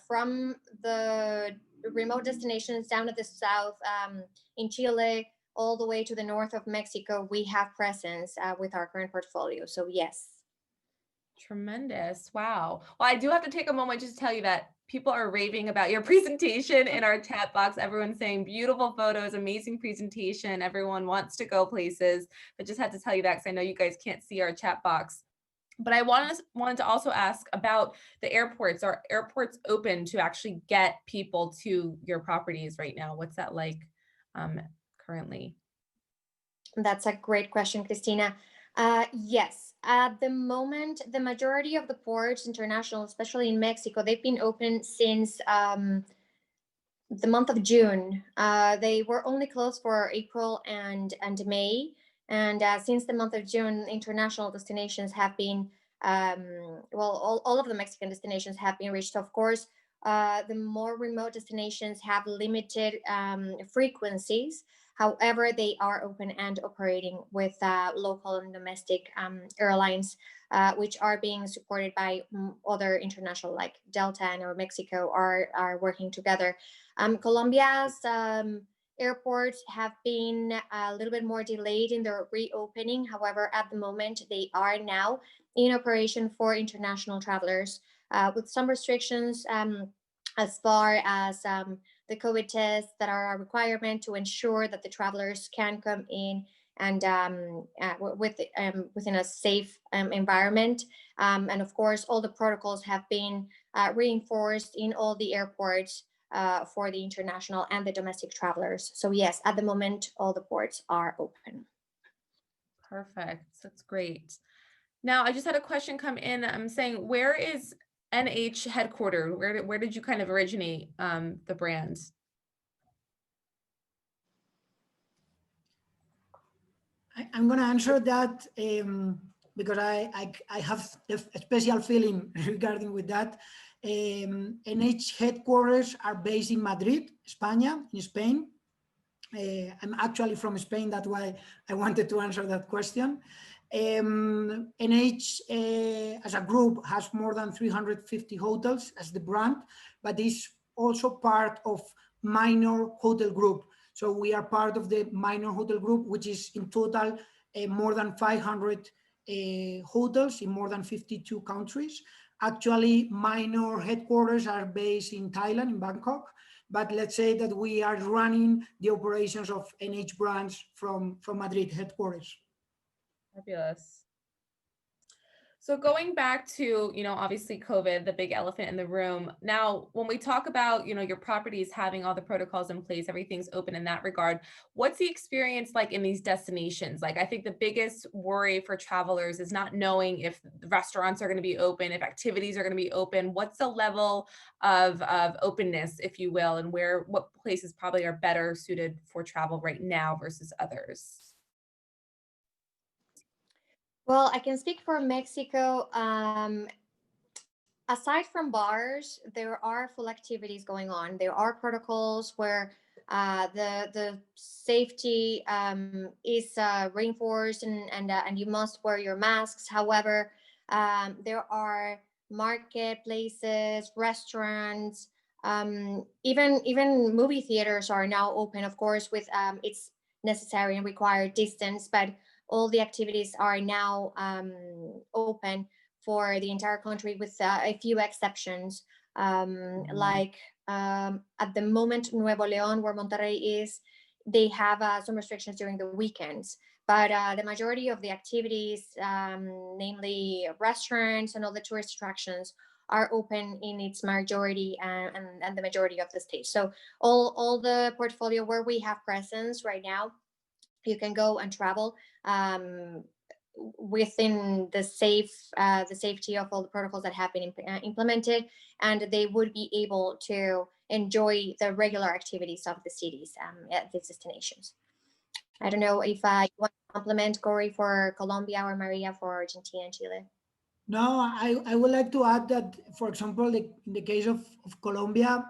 from the remote destinations down to the south, in Chile, all the way to the north of Mexico, we have presence with our current portfolio. So yes. Tremendous. Wow. Well, I do have to take a moment just to tell you that people are raving about your presentation in our chat box. Everyone's saying beautiful photos, amazing presentation. Everyone wants to go places. I just had to tell you that because I know you guys can't see our chat box. But I wanted to also ask about the airports. Are airports open to actually get people to your properties right now? What's that like currently? That's a great question, Christina. Yes, at the moment, the majority of the ports, international, especially in Mexico, they've been open since the month of June. They were only closed for April and May. And since the month of June, international destinations have been, all of the Mexican destinations have been reached. Of course, the more remote destinations have limited frequencies. However, they are open and operating with local and domestic airlines, which are being supported by other international, like Delta and or Mexico are working together. Colombia's airports have been a little bit more delayed in their reopening. However, at the moment, they are now in operation for international travelers with some restrictions as far as the COVID tests that are a requirement to ensure that the travelers can come in and within a safe environment. And of course, all the protocols have been reinforced in all the airports for the international and the domestic travelers. So yes, at the moment, all the ports are open. Perfect. That's great. Now, I just had a question come in. I'm saying, where is NH headquartered? Where did you kind of originate the brand? I'm going to answer that because I have a special feeling regarding with that. NH headquarters are based in Madrid, España, in Spain. I'm actually from Spain, that's why I wanted to answer that question. NH as a group has more than 350 hotels as the brand, but is also part of Minor Hotel Group. So we are part of the Minor Hotel Group, which is in total more than 500 hotels in more than 52 countries. Actually, Minor headquarters are based in Thailand, in Bangkok, but let's say that we are running the operations of NH brands from Madrid headquarters. Fabulous. So going back to, obviously COVID, the big elephant in the room. Now, when we talk about, your properties having all the protocols in place, everything's open in that regard. What's the experience like in these destinations? Like, I think the biggest worry for travelers is not knowing if restaurants are going to be open, if activities are going to be open. What's the level of openness, if you will, and what places probably are better suited for travel right now versus others? Well, I can speak for Mexico. Aside from bars, there are full activities going on. There are protocols where the safety is reinforced and you must wear your masks. However, there are marketplaces, restaurants, even movie theaters are now open, of course, with its necessary and required distance, but all the activities are now open for the entire country with a few exceptions. Like at the moment, Nuevo León, where Monterrey is, they have some restrictions during the weekends. But the majority of the activities, namely restaurants and all the tourist attractions, are open in its majority and the majority of the states. So all the portfolio where we have presence right now, you can go and travel within the safety of all the protocols that have been implemented, and they would be able to enjoy the regular activities of the cities at these destinations. I don't know if you want to compliment Corey for Colombia or Maria for Argentina and Chile. No, I would like to add that, for example, in the case of Colombia,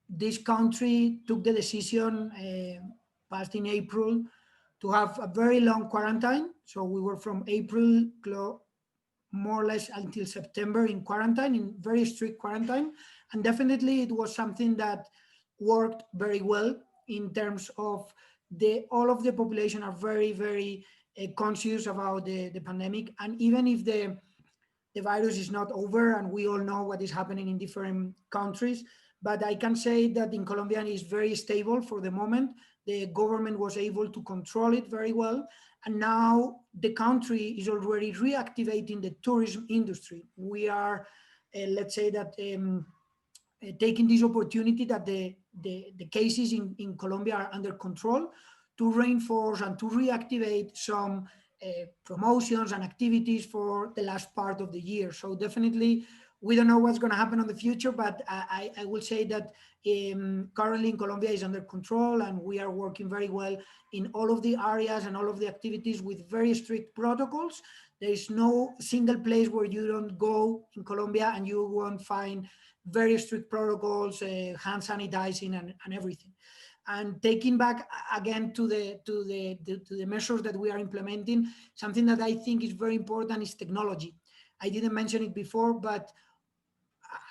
this country took the decision passed in April to have a very long quarantine. So we were from April more or less until September in quarantine, in very strict quarantine. And definitely it was something that worked very well in terms of all of the population are very, very conscious about the pandemic. And even if the virus is not over and we all know what is happening in different countries, but I can say that in Colombia is very stable for the moment. The government was able to control it very well. And now the country is already reactivating the tourism industry. We are, let's say that, taking this opportunity that the cases in Colombia are under control to reinforce and to reactivate some promotions and activities for the last part of the year. So definitely, we don't know what's going to happen in the future, but I will say that currently in Colombia is under control and we are working very well in all of the areas and all of the activities with very strict protocols. There is no single place where you don't go in Colombia and you won't find very strict protocols, hand sanitizing and everything. And taking back again to the measures that we are implementing, something that I think is very important is technology. I didn't mention it before, but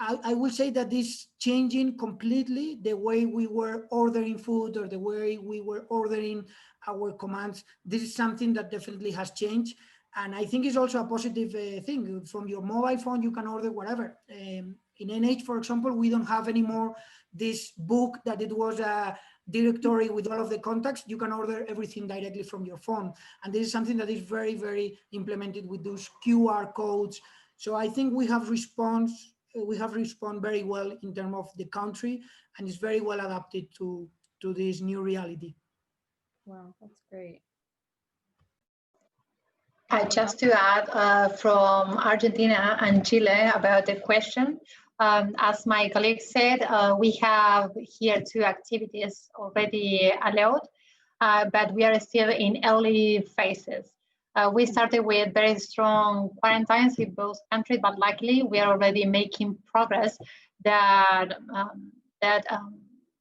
I will say that this changing completely the way we were ordering food or the way we were ordering our commands. This is something that definitely has changed. And I think it's also a positive thing. From your mobile phone, you can order whatever. In NH, for example, we don't have anymore this book that it was a directory with all of the contacts. You can order everything directly from your phone. And this is something that is very, very implemented with those QR codes. So I think we have responded very well in terms of the country, and it's very well adapted to this new reality. Wow, that's great. Just to add from Argentina and Chile about the question, as my colleague said, we have here 2 activities already allowed, but we are still in early phases. We started with very strong quarantines in both countries, but luckily we are already making progress that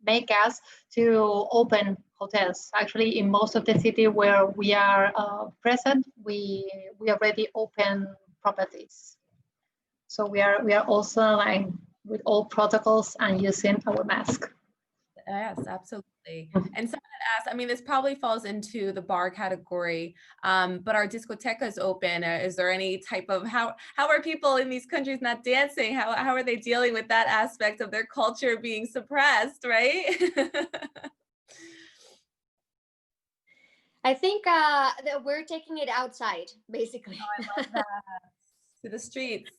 make us to open hotels. Actually, in most of the city where we are present, we already open properties. So we are also aligned with all protocols and using our mask. Yes, absolutely. And someone had asked, I mean, this probably falls into the bar category, but our discotecas open. Is there any type of, how are people in these countries not dancing? How are they dealing with that aspect of their culture being suppressed, right? I think that we're taking it outside, basically. Oh, I love that. To the streets.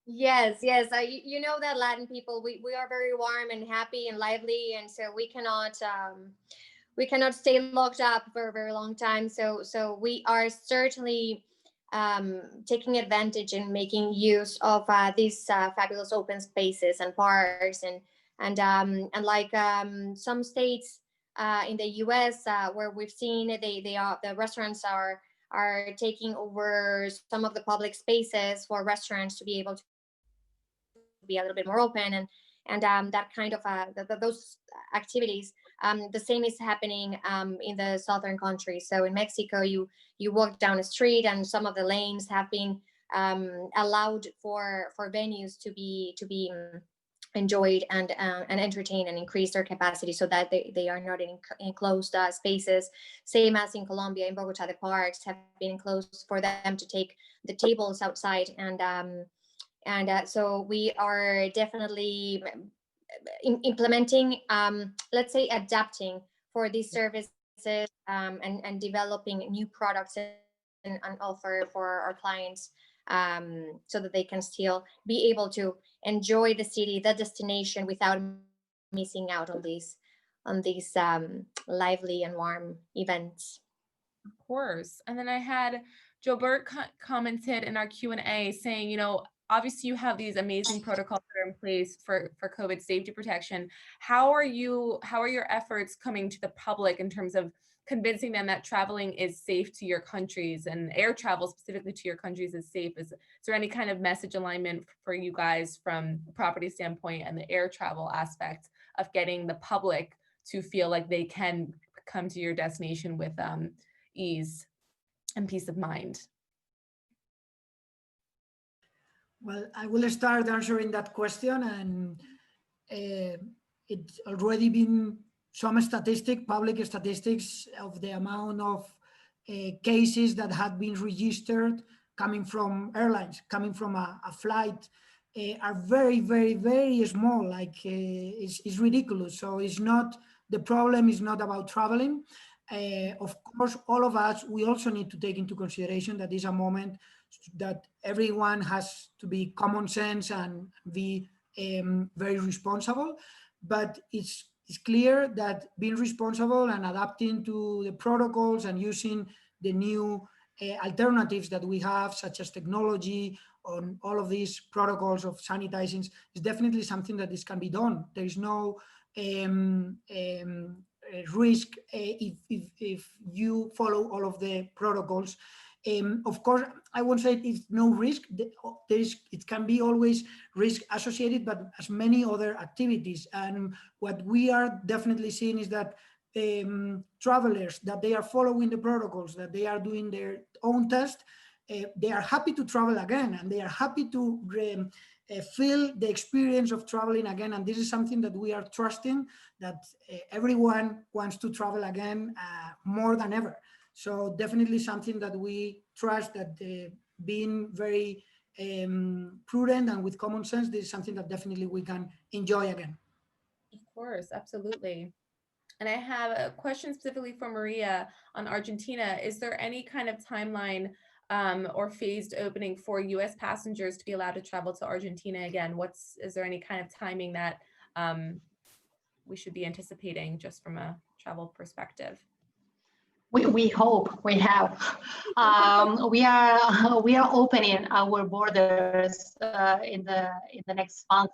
Yes, you know that Latin people, we are very warm and happy and lively, and so we cannot stay locked up for a very long time. So we are certainly taking advantage and making use of these fabulous open spaces and parks and like some states in the U.S. Where we've seen the restaurants are taking over some of the public spaces for restaurants to be able to be a little bit more open and that kind of those activities. The same is happening in the southern countries. So in Mexico, you walk down the street and some of the lanes have been allowed for venues to be enjoyed and entertain and increase their capacity so that they are not in enclosed spaces. Same as in Colombia, in Bogota, the parks have been enclosed for them to take the tables outside. And so we are definitely implementing, let's say, adapting for these services and developing new products and offer for our clients so that they can still be able to enjoy the city, the destination, without missing out on these lively and warm events. Of course. And then I had Joe commented in our Q&A saying, you know, obviously you have these amazing protocols that are in place for COVID safety protection. How are your efforts coming to the public in terms of convincing them that traveling is safe to your countries and air travel specifically to your countries is safe? Is there any kind of message alignment for you guys from the property standpoint and the air travel aspect of getting the public to feel like they can come to your destination with ease and peace of mind? Well, I will start answering that question, and it's already been some public statistics of the amount of cases that have been registered coming from airlines, coming from a flight, are very, very, very small. Like it's ridiculous. So the problem is not about traveling. Of course, all of us, we also need to take into consideration that is a moment that everyone has to be common sense and be very responsible. But it's clear that being responsible and adapting to the protocols and using the new alternatives that we have, such as technology, on all of these protocols of sanitizing, is definitely something that this can be done. There is no risk if you follow all of the protocols. Of course, I won't say it's no risk. It can be always risk associated, but as many other activities. And what we are definitely seeing is that travelers, that they are following the protocols, that they are doing their own test, they are happy to travel again, and they are happy to feel the experience of traveling again. And this is something that we are trusting, that everyone wants to travel again more than ever. So definitely something that we trust, that being very prudent and with common sense, this is something that definitely we can enjoy again. Of course, absolutely. And I have a question specifically for Maria on Argentina. Is there any kind of timeline or phased opening for US passengers to be allowed to travel to Argentina again? Is there any kind of timing that we should be anticipating just from a travel perspective? We hope we have. We are opening our borders in the next month.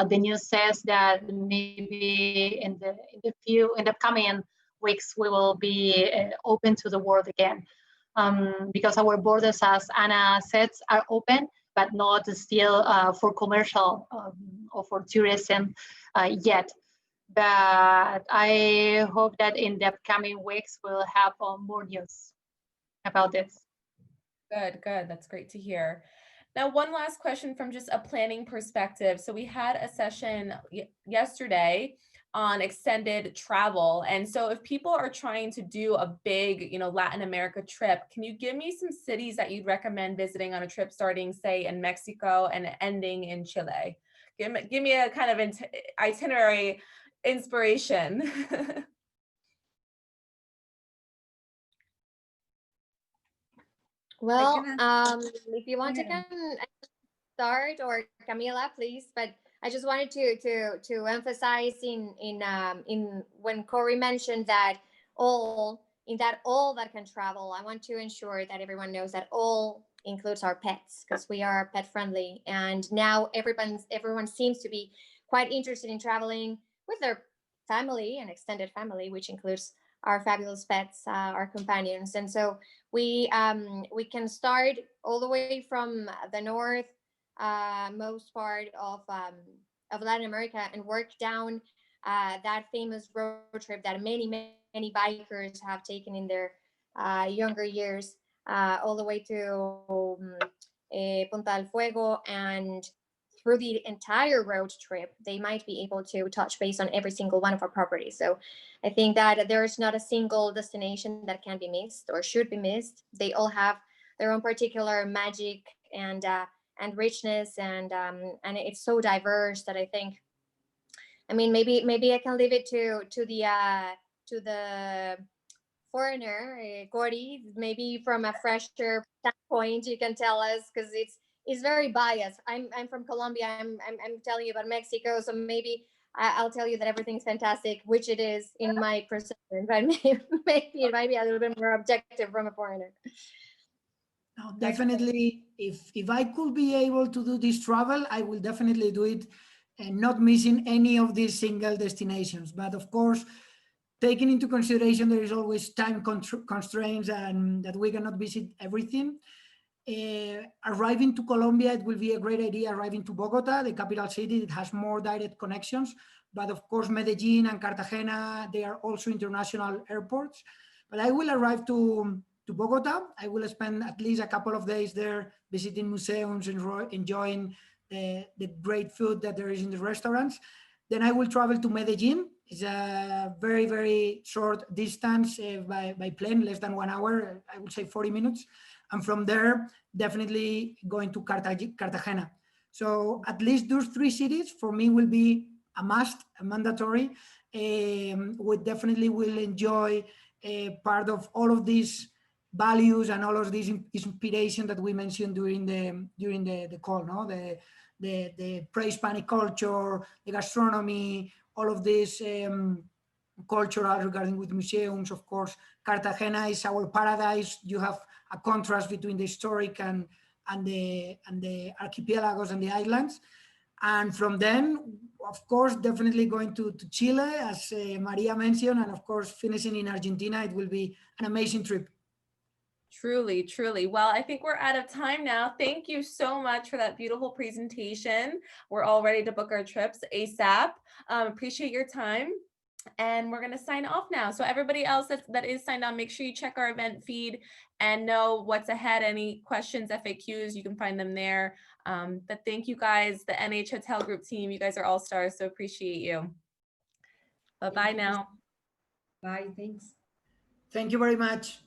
The news says that maybe in the coming weeks we will be open to the world again, because our borders, as Anna said, are open, but not still for commercial or for tourism yet. But I hope that in the upcoming weeks we'll have more news about this. Good. That's great to hear. Now, one last question from just a planning perspective. So we had a session yesterday on extended travel. And so if people are trying to do a big, Latin America trip, can you give me some cities that you'd recommend visiting on a trip starting, say, in Mexico and ending in Chile? Give me a kind of itinerary inspiration. Well, if you want to start, or Camila, please. But I just wanted to emphasize in when Corey mentioned that all that can travel, I want to ensure that everyone knows that all includes our pets, because we are pet friendly, and now everyone seems to be quite interested in traveling with their family and extended family, which includes our fabulous pets, our companions. And so we can start all the way from the north most part of Latin America and work down that famous road trip that many bikers have taken in their younger years, all the way to Punta del Fuego, and through the entire road trip, they might be able to touch base on every single one of our properties. So I think that there's not a single destination that can be missed or should be missed. They all have their own particular magic and richness, and it's so diverse that I think, maybe I can leave it to the foreigner, Gordy, maybe from a fresher standpoint, you can tell us, because it's very biased. I'm from Colombia. I'm telling you about Mexico, so maybe I'll tell you that everything's fantastic, which it is in my perception, but maybe it might be a little bit more objective from a foreigner. No, definitely, if I could be able to do this travel, I will definitely do it, and not missing any of these single destinations. But of course, taking into consideration there is always time constraints and that we cannot visit everything. Arriving to Colombia, it will be a great idea arriving to Bogota, the capital city. It has more direct connections, but of course Medellin and Cartagena, they are also international airports. But I will arrive to Bogota. I will spend at least a couple of days there visiting museums and enjoying the great food that there is in the restaurants. Then I will travel to Medellin. It's a very, very short distance by plane, less than 1 hour, I would say 40 minutes. And from there, definitely going to Cartagena. So at least those 3 cities for me will be a must, a mandatory. We definitely will enjoy part of all of these values and all of this inspiration that we mentioned during the call, no? The pre-Hispanic culture, the gastronomy, all of this cultural regarding with museums. Of course, Cartagena is our paradise. You have a contrast between the historic and the archipelagos and the islands. And from then, of course, definitely going to Chile, as Maria mentioned, and of course, finishing in Argentina. It will be an amazing trip. Truly, truly. Well, I think we're out of time now. Thank you so much for that beautiful presentation. We're all ready to book our trips ASAP. Appreciate your time. And we're going to sign off now. So everybody else that is signed on, make sure you check our event feed and know what's ahead. Any questions, FAQs, you can find them there. But thank you guys, the NH Hotel Group team. You guys are all stars, so appreciate you. Bye-bye now. Bye, thanks. Thank you very much.